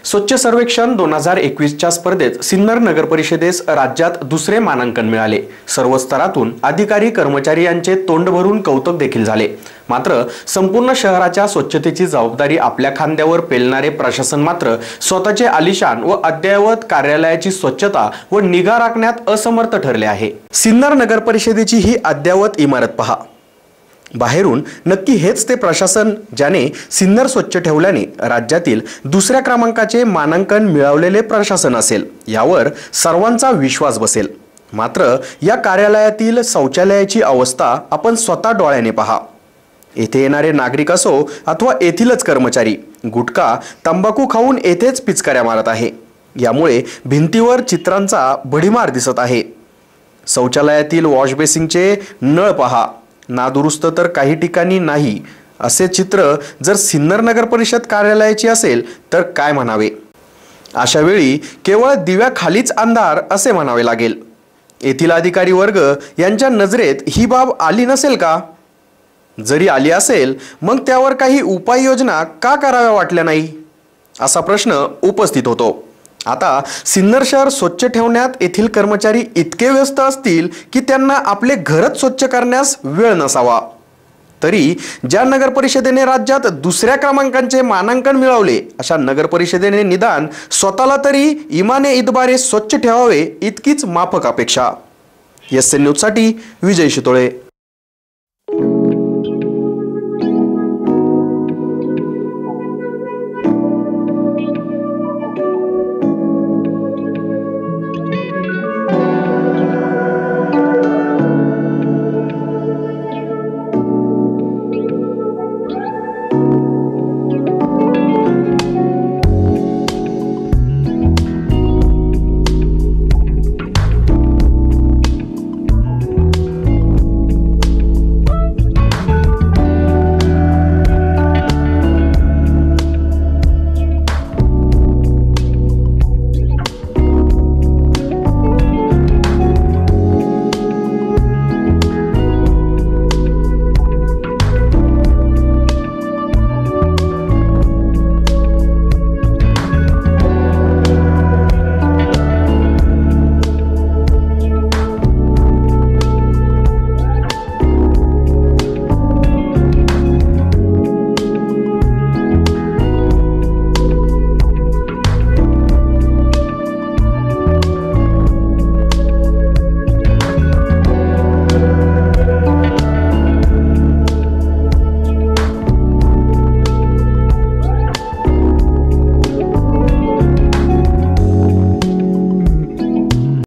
स्वच्छ सर्वेक्षण 2021च्या स्पर्धेत सिन्नर नगर परिषदेस राज्यात दुसरे मानांकन मिळाले। सर्व स्तरातून अधिकारी कर्मचारी यांचे तोंड भरून कौतुक देखील झाले। मात्र संपूर्ण शहराच्या स्वच्छतेची जबाबदारी आपल्या खांद्यावर पेलणारे प्रशासन मात्र स्वतःचे आलिशान व अद्ययावत कार्यालयाची स्वच्छता व निगा राखण्यात असमर्थ ठरले आहे। सिन्नर नगर परिषदेची ही अद्ययावत इमारत पहा। बाहेरून नक्की हेच ते प्रशासन ज्याने सिन्नर स्वच्छ ठेवल्याने राज्यातील दुसऱ्या क्रमांकाचे मानांकन मिळवलेले प्रशासन असेल यावर सर्वांचा विश्वास बसेल। मात्र या कार्यालयातील शौचालयाची अवस्था आपण स्वतः डोळ्याने पहा। येथे येणारे नागरिक असो अथवा येथीलच कर्मचारी गुटखा तंबाखू खाऊन येथेच पिचकाऱ्या मारत आहे। यामुळे भिंतीवर चित्रांचा भडीमार दिसत आहे। शौचालयातील वॉश बेसिनचे नळ पहा, नादुरुस्त तर काही ठिकाणी नाही असे चित्र जर सिन्नर नगर परिषद कार्यालयाची असेल तर काय म्हणावे। अशा वेळी केवळ दिव्याखालीच अंधार असे म्हणावे लागेल। येथील अधिकारी वर्ग यांच्या नजरेत ही बाब आली नसेल का? जरी आली असेल मग त्यावर काही उपाययोजना का कराव्या वाटल्या नाही असा प्रश्न उपस्थित होतो। आता सिन्नर शहर स्वच्छ ठेवण्यात येथील कर्मचारी इतके व्यस्त असतील की त्यांना आपले घरच स्वच्छ करण्यास वेळ नसावा। तरी ज्या नगर परिषदेने राज्यात दुसऱ्या क्रमांकाचे मानांकन मिळवले अशा नगर परिषदेने निदान स्वतःला तरी इमाने इतबारे स्वच्छ ठेवावे इतकीच माफक अपेक्षा। एसएन न्यूज साठी विजय शितोळे।